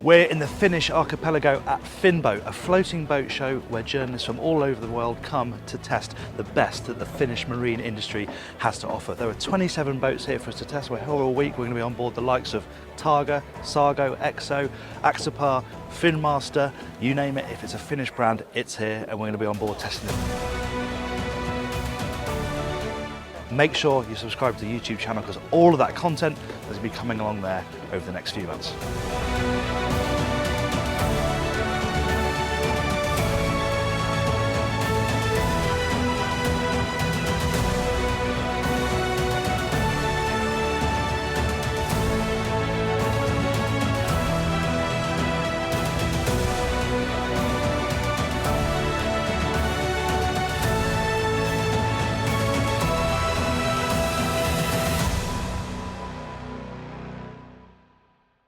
We're in the Finnish archipelago at Finboat, a floating boat show where journalists from all over the world come to test the best that the Finnish marine industry has to offer. There are 27 boats here for us to test. We're here all week. We're going to be on board the likes of Targa, Sargo, Axopar, Finnmaster, you name it. If it's a Finnish brand, it's here, and we're going to be on board testing it. Make sure you subscribe to the YouTube channel because all of that content is going to be coming along there over the next few months.